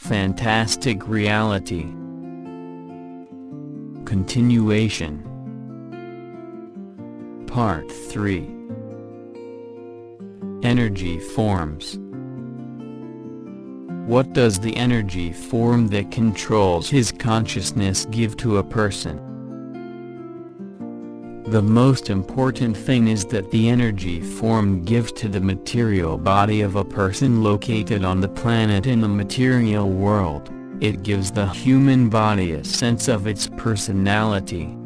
fantastic reality. Continuation. Part 3. Energy forms. What does the energy form that controls his consciousness give to a person? The most important thing is that the energy form gives to the material body of a person located on the planet in the material world. It gives the human body a sense of its personality.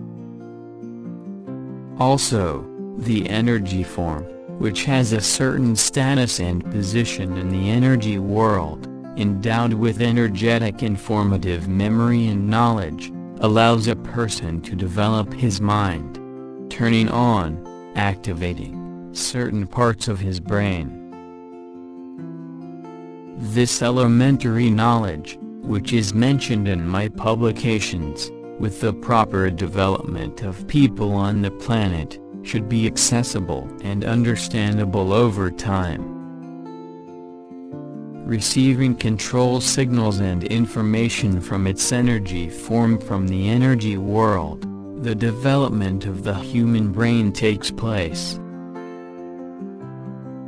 Also, the energy form, which has a certain status and position in the energy world, endowed with energetic informative memory and knowledge, allows a person to develop his mind, turning on, activating, certain parts of his brain. This elementary knowledge, which is mentioned in my publications, with the proper development of people on the planet, should be accessible and understandable over time. Receiving control signals and information from its energy form from the energy world, the development of the human brain takes place.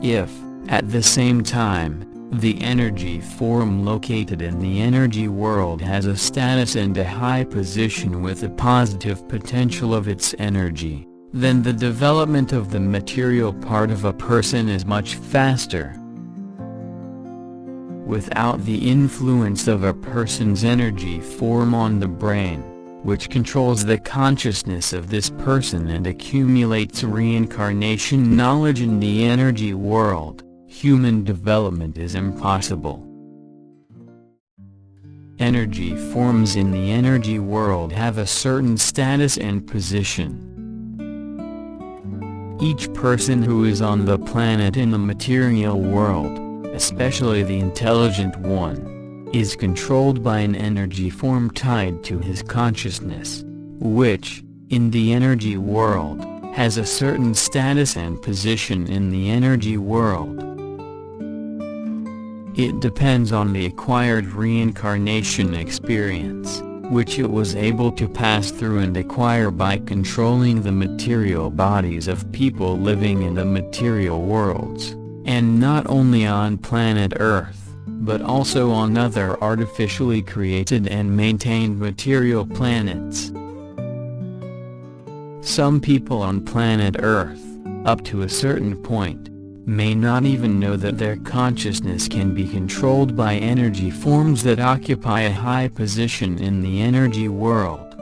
If, at the same time, the energy form located in the energy world has a status and a high position with a positive potential of its energy, then the development of the material part of a person is much faster. Without the influence of a person's energy form on the brain, which controls the consciousness of this person and accumulates reincarnation knowledge in the energy world, human development is impossible. Energy forms in the energy world have a certain status and position. Each person who is on the planet in the material world, especially the intelligent one, is controlled by an energy form tied to his consciousness, which, in the energy world, has a certain status and position in the energy world. It depends on the acquired reincarnation experience, which it was able to pass through and acquire by controlling the material bodies of people living in the material worlds, and not only on planet Earth, but also on other artificially created and maintained material planets. Some people on planet Earth, up to a certain point, may not even know that their consciousness can be controlled by energy forms that occupy a high position in the energy world.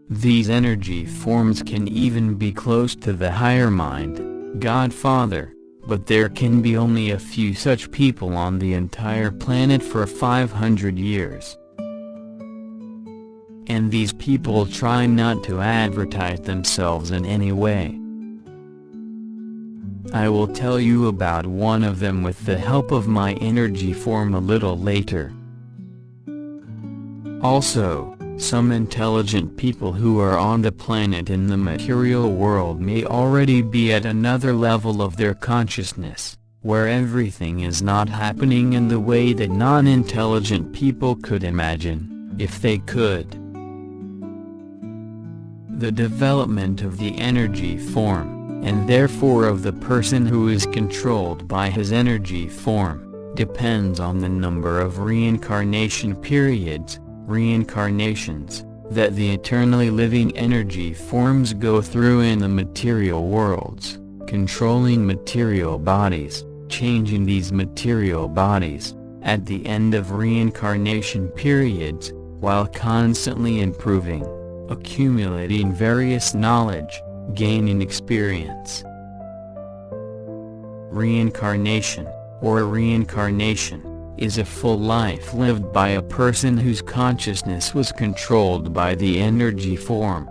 These energy forms can even be close to the higher mind, God Father, but there can be only a few such people on the entire planet for 500 years. And these people try not to advertise themselves in any way. I will tell you about one of them with the help of my energy form a little later. Also, some intelligent people who are on the planet in the material world may already be at another level of their consciousness, where everything is not happening in the way that non-intelligent people could imagine, if they could. The development of the energy form, and therefore of the person who is controlled by his energy form, depends on the number of reincarnation periods, reincarnations, that the eternally living energy forms go through in the material worlds, controlling material bodies, changing these material bodies, at the end of reincarnation periods, while constantly improving, accumulating various knowledge, gaining experience. Reincarnation, or reincarnation, is a full life lived by a person whose consciousness was controlled by the energy form.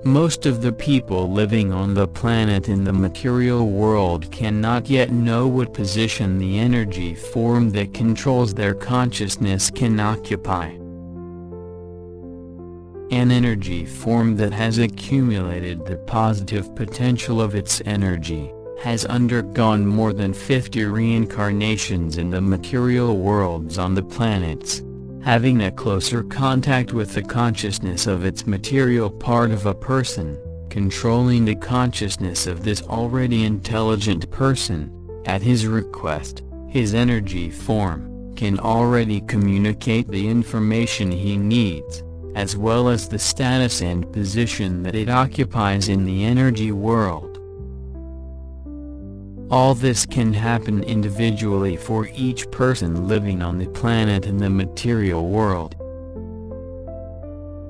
Most of the people living on the planet in the material world cannot yet know what position the energy form that controls their consciousness can occupy. An energy form that has accumulated the positive potential of its energy, has undergone more than 50 reincarnations in the material worlds on the planets, having a closer contact with the consciousness of its material part of a person, controlling the consciousness of this already intelligent person. At his request, his energy form can already communicate the information he needs, as well as the status and position that it occupies in the energy world. All this can happen individually for each person living on the planet in the material world.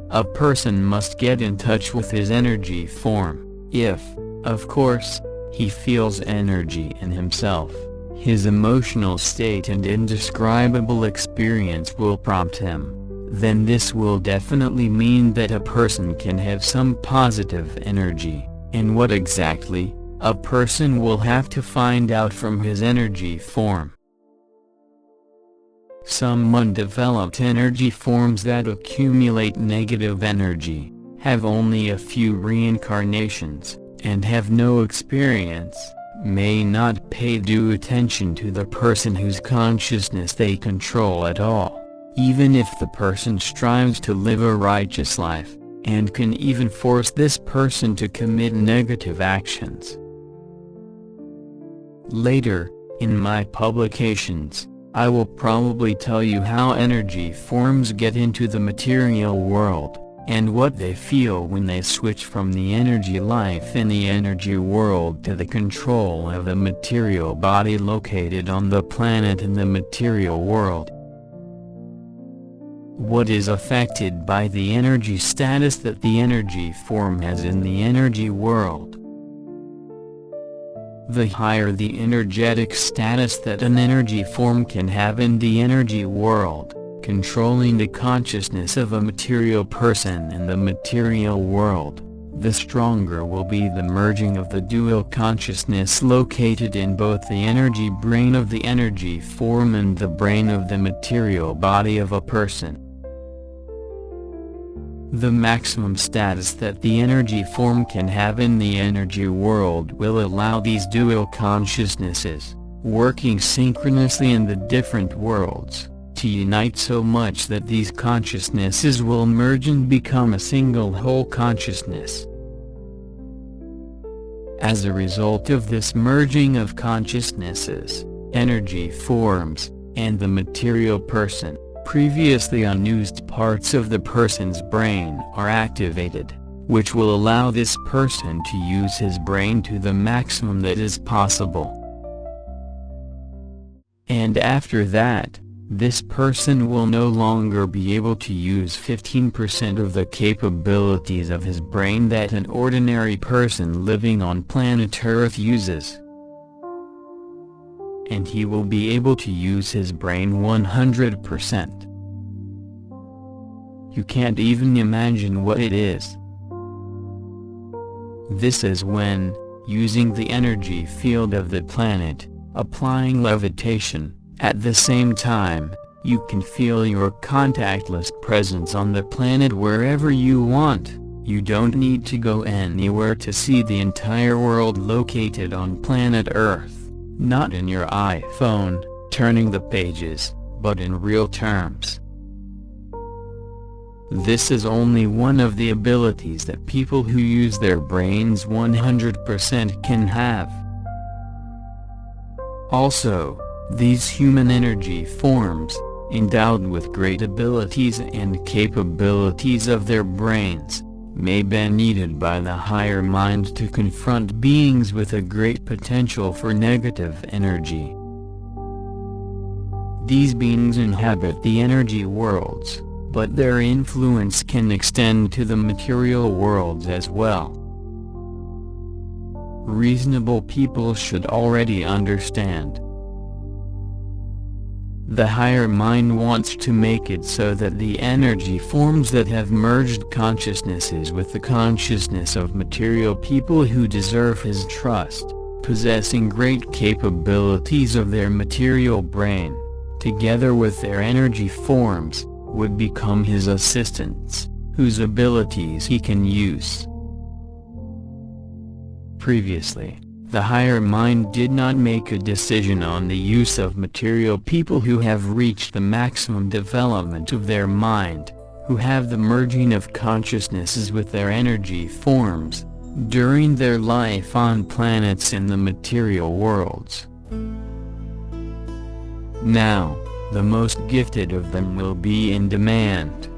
A person must get in touch with his energy form, if, of course, he feels energy in himself. His emotional state and indescribable experience will prompt him. Then this will definitely mean that a person can have some positive energy, and what exactly, a person will have to find out from his energy form. Some undeveloped energy forms that accumulate negative energy, have only a few reincarnations, and have no experience, may not pay due attention to the person whose consciousness they control at all, even if the person strives to live a righteous life, and can even force this person to commit negative actions. Later, in my publications, I will probably tell you how energy forms get into the material world, and what they feel when they switch from the energy life in the energy world to the control of the material body located on the planet in the material world. What is affected by the energy status that the energy form has in the energy world? The higher the energetic status that an energy form can have in the energy world, controlling the consciousness of a material person in the material world, the stronger will be the merging of the dual consciousness located in both the energy brain of the energy form and the brain of the material body of a person. The maximum status that the energy form can have in the energy world will allow these dual consciousnesses, working synchronously in the different worlds, to unite so much that these consciousnesses will merge and become a single whole consciousness. As a result of this merging of consciousnesses, energy forms, and the material person, previously unused parts of the person's brain are activated, which will allow this person to use his brain to the maximum that is possible. And after that, this person will no longer be able to use 15% of the capabilities of his brain that an ordinary person living on planet Earth uses. And he will be able to use his brain 100%. You can't even imagine what it is. This is when, using the energy field of the planet, applying levitation, at the same time, you can feel your contactless presence on the planet wherever you want. You don't need to go anywhere to see the entire world located on planet Earth. Not in your iPhone, turning the pages, but in real terms. This is only one of the abilities that people who use their brains 100% can have. Also, these human energy forms, endowed with great abilities and capabilities of their brains, may be needed by the higher mind to confront beings with a great potential for negative energy. These beings inhabit the energy worlds, but their influence can extend to the material worlds as well. Reasonable people should already understand. The higher mind wants to make it so that the energy forms that have merged consciousnesses with the consciousness of material people who deserve his trust, possessing great capabilities of their material brain, together with their energy forms, would become his assistants, whose abilities he can use. Previously, The higher mind did not make a decision on the use of material. People who have reached the maximum development of their mind, who have the merging of consciousnesses with their energy forms, during their life on planets in the material worlds. Now, the most gifted of them will be in demand.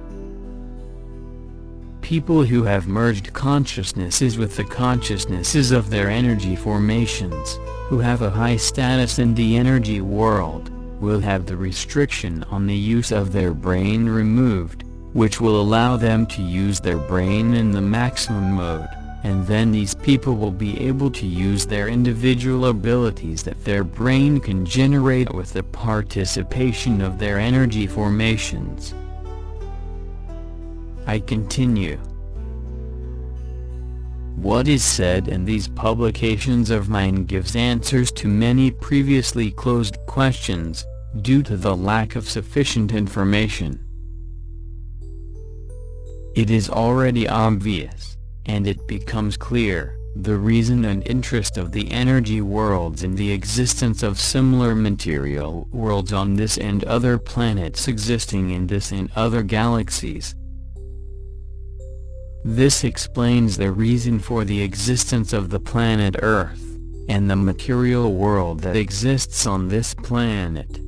People who have merged consciousnesses with the consciousnesses of their energy formations, who have a high status in the energy world, will have the restriction on the use of their brain removed, which will allow them to use their brain in the maximum mode, and then these people will be able to use their individual abilities that their brain can generate with the participation of their energy formations. I continue. What is said in these publications of mine gives answers to many previously closed questions, due to the lack of sufficient information. It is already obvious, and it becomes clear, the reason and interest of the energy worlds in the existence of similar material worlds on this and other planets existing in this and other galaxies. This explains the reason for the existence of the planet Earth, and the material world that exists on this planet.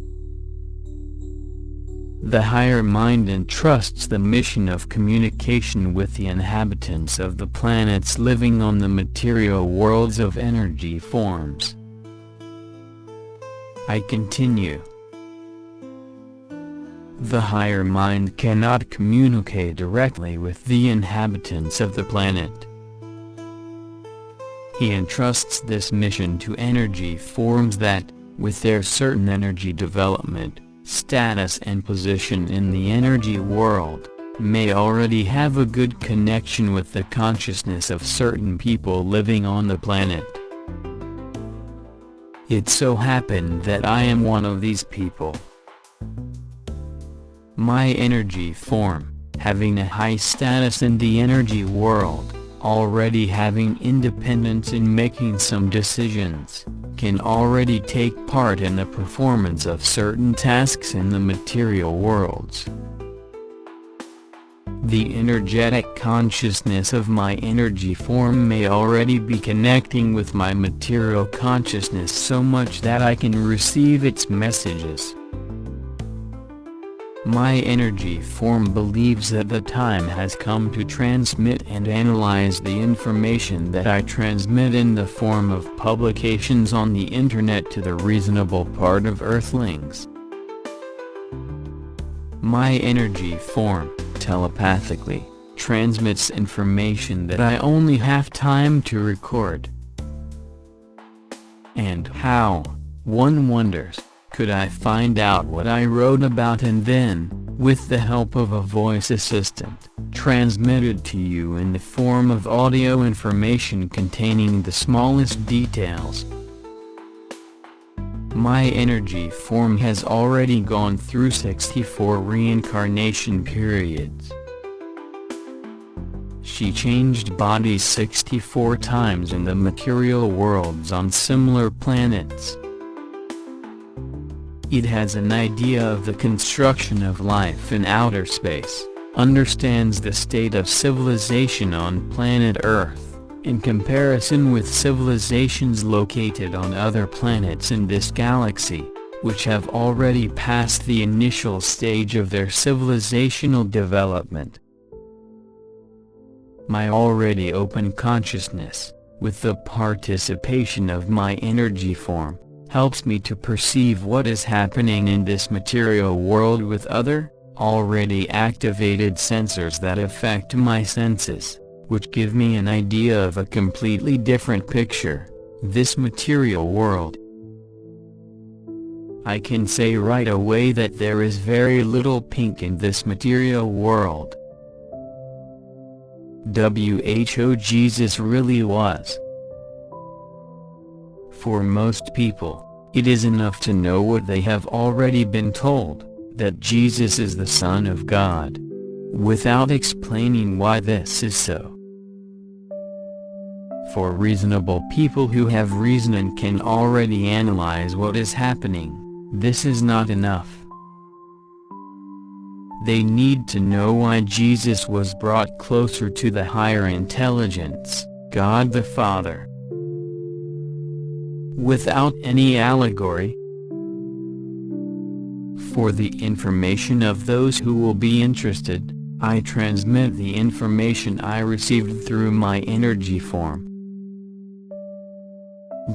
The higher mind entrusts the mission of communication with the inhabitants of the planets living on the material worlds of energy forms. I continue. The higher mind cannot communicate directly with the inhabitants of the planet. He entrusts this mission to energy forms that, with their certain energy development, status and position in the energy world, may already have a good connection with the consciousness of certain people living on the planet. It so happened that I am one of these people. My energy form, having a high status in the energy world, already having independence in making some decisions, can already take part in the performance of certain tasks in the material worlds. The energetic consciousness of my energy form may already be connecting with my material consciousness so much that I can receive its messages. My energy form believes that the time has come to transmit and analyze the information that I transmit in the form of publications on the internet to the reasonable part of Earthlings. My energy form, telepathically, transmits information that I only have time to record. And how, one wonders, could I find out what I wrote about and then, with the help of a voice assistant, transmit it to you in the form of audio information containing the smallest details? My energy form has already gone through 64 reincarnation periods. She changed bodies 64 times in the material worlds on similar planets. It has an idea of the construction of life in outer space, understands the state of civilization on planet Earth, in comparison with civilizations located on other planets in this galaxy, which have already passed the initial stage of their civilizational development. My already open consciousness, with the participation of my energy form, helps me to perceive what is happening in this material world with other, already activated sensors that affect my senses, which give me an idea of a completely different picture, this material world. I can say right away that there is very little pink in this material world. WHO Jesus really was. For most people, it is enough to know what they have already been told, that Jesus is the Son of God, without explaining why this is so. For reasonable people who have reason and can already analyze what is happening, this is not enough. They need to know why Jesus was brought closer to the higher intelligence, God the Father. Without any allegory. For the information of those who will be interested, I transmit the information I received through my EnergyForm.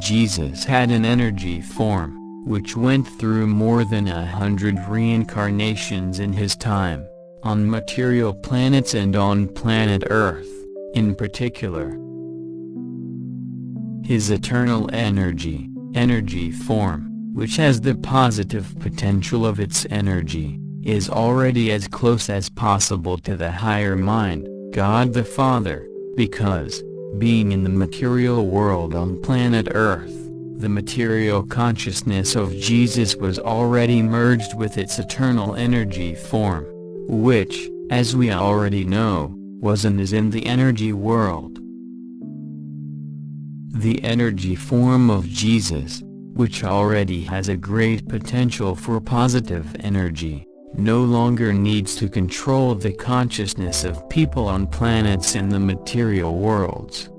Jesus had an energy form, which went through more than 100 reincarnations in his time, on material planets and on planet Earth, in particular. His eternal energy form, which has the positive potential of its energy, is already as close as possible to the higher mind, God the Father, because, being in the material world on planet Earth, the material consciousness of Jesus was already merged with its eternal energy form, which, as we already know, was and is in the energy world. The energy form of Jesus, which already has a great potential for positive energy, no longer needs to control the consciousness of people on planets in the material worlds.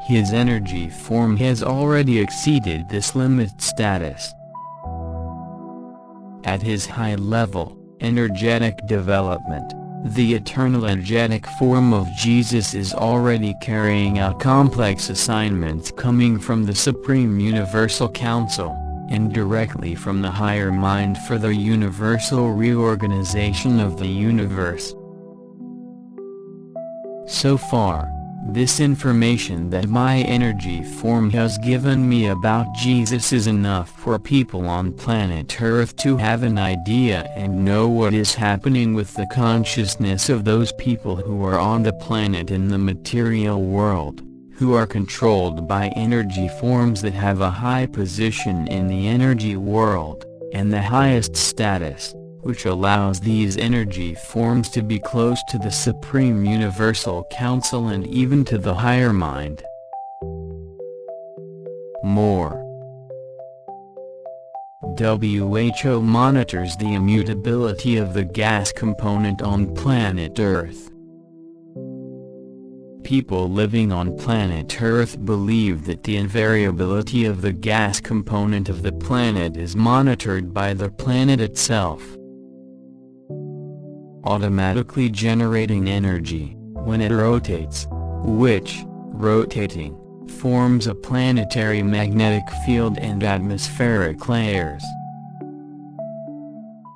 His energy form has already exceeded this limit status. At his high-level, energetic development, the eternal energetic form of Jesus is already carrying out complex assignments coming from the Supreme Universal Council, and directly from the higher mind for the universal reorganization of the universe. So far, this information that my energy form has given me about Jesus is enough for people on planet Earth to have an idea and know what is happening with the consciousness of those people who are on the planet in the material world, who are controlled by energy forms that have a high position in the energy world, and the highest status, which allows these energy forms to be close to the Supreme Universal Council and even to the higher mind. More. WHO monitors the immutability of the gas component on planet Earth. People living on planet Earth believe that the invariability of the gas component of the planet is monitored by the planet itself, automatically generating energy when it rotates, which, rotating, forms a planetary magnetic field and atmospheric layers.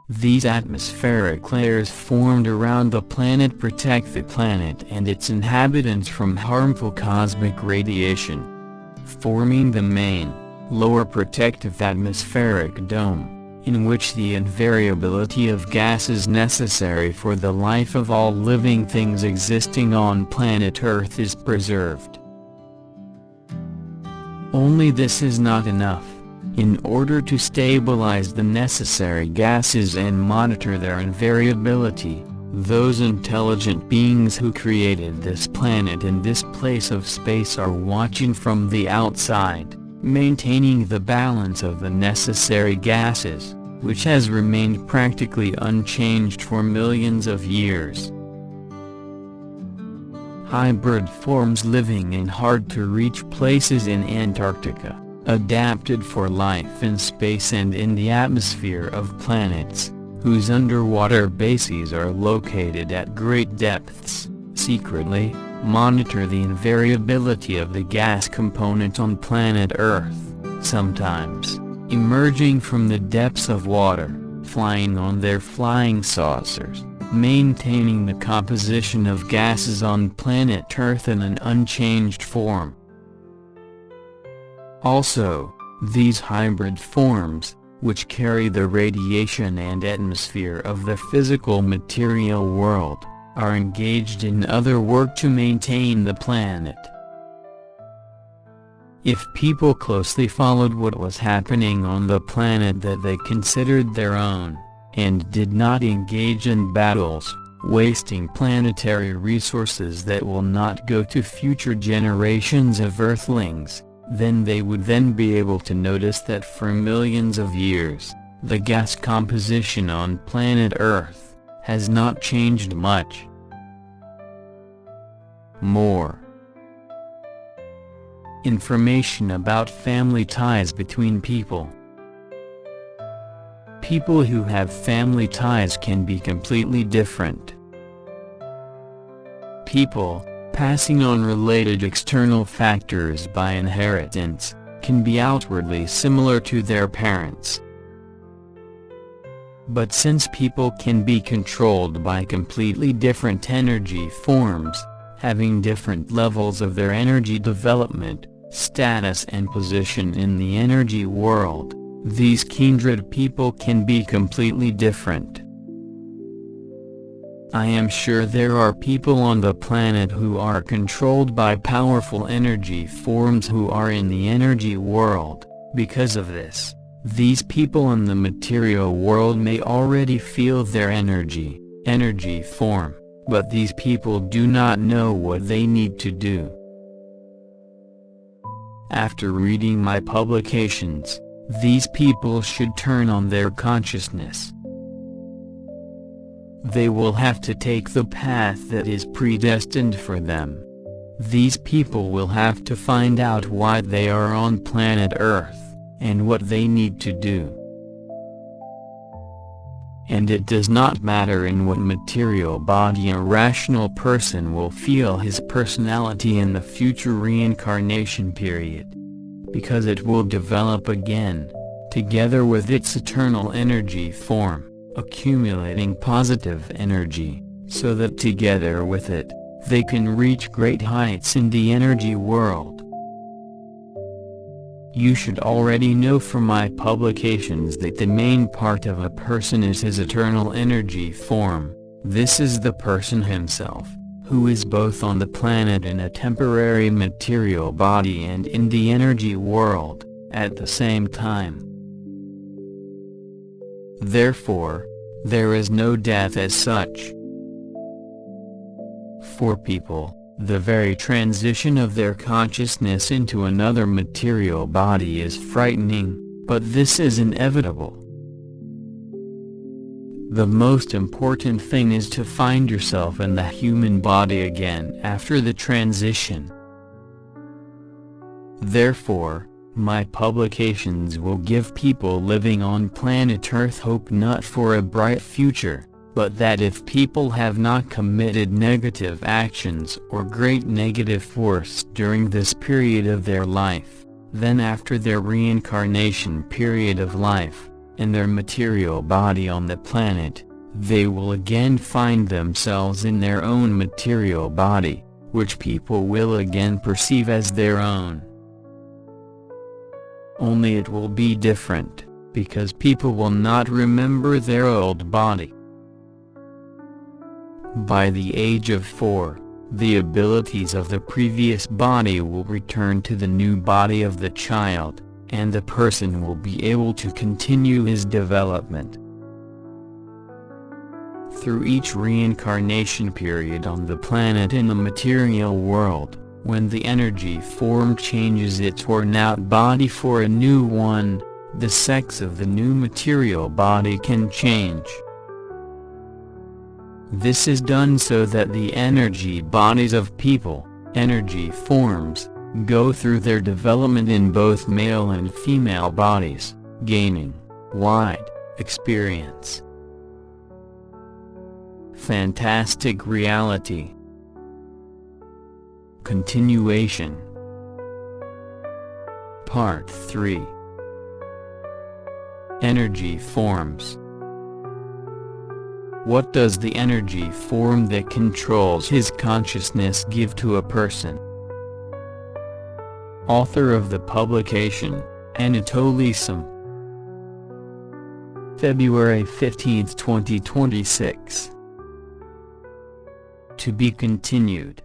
These atmospheric layers formed around the planet protect the planet and its inhabitants from harmful cosmic radiation, forming the main, lower protective atmospheric dome, in which the invariability of gas is necessary for the life of all living things existing on planet Earth is preserved. Only this is not enough. In order to stabilize the necessary gases and monitor their invariability, those intelligent beings who created this planet and this place of space are watching from the outside, maintaining the balance of the necessary gases, which has remained practically unchanged for millions of years. Hybrid forms living in hard-to-reach places in Antarctica, adapted for life in space and in the atmosphere of planets, whose underwater bases are located at great depths, secretly monitor the invariability of the gas component on planet Earth, sometimes emerging from the depths of water, flying on their flying saucers, maintaining the composition of gases on planet Earth in an unchanged form. Also, these hybrid forms, which carry the radiation and atmosphere of the physical material world, are engaged in other work to maintain the planet. If people closely followed what was happening on the planet that they considered their own, and did not engage in battles, wasting planetary resources that will not go to future generations of Earthlings, then they would be able to notice that for millions of years, the gas composition on planet Earth has not changed much. More information about family ties between people. People who have family ties can be completely different. People, passing on related external factors by inheritance, can be outwardly similar to their parents. But since people can be controlled by completely different energy forms, having different levels of their energy development, status and position in the energy world, these kindred people can be completely different. I am sure there are people on the planet who are controlled by powerful energy forms who are in the energy world. Because of this, these people in the material world may already feel their energy form, but these people do not know what they need to do. After reading my publications, these people should turn on their consciousness. They will have to take the path that is predestined for them. These people will have to find out why they are on planet Earth, and what they need to do. And it does not matter in what material body a rational person will feel his personality in the future reincarnation period, because it will develop again, together with its eternal energy form, accumulating positive energy, so that together with it, they can reach great heights in the energy world. You should already know from my publications that the main part of a person is his eternal energy form. This is the person himself, who is both on the planet in a temporary material body and in the energy world, at the same time. Therefore, there is no death as such. For people, the very transition of their consciousness into another material body is frightening, but this is inevitable. The most important thing is to find yourself in the human body again after the transition. Therefore, my publications will give people living on planet Earth hope not for a bright future, but that if people have not committed negative actions or great negative force during this period of their life, then after their reincarnation period of life, in their material body on the planet, they will again find themselves in their own material body, which people will again perceive as their own. Only it will be different, because people will not remember their old body. By the age of 4, the abilities of the previous body will return to the new body of the child, and the person will be able to continue his development. Through each reincarnation period on the planet in the material world, when the energy form changes its worn-out body for a new one, the sex of the new material body can change. This is done so that the energy bodies of people, energy forms, go through their development in both male and female bodies, gaining wide experience. Fantastic reality. Continuation. Part 3. Energy forms. What does the energy form that controls his consciousness give to a person? Author of the publication, Anatoly Sem. February 15, 2026. To be continued.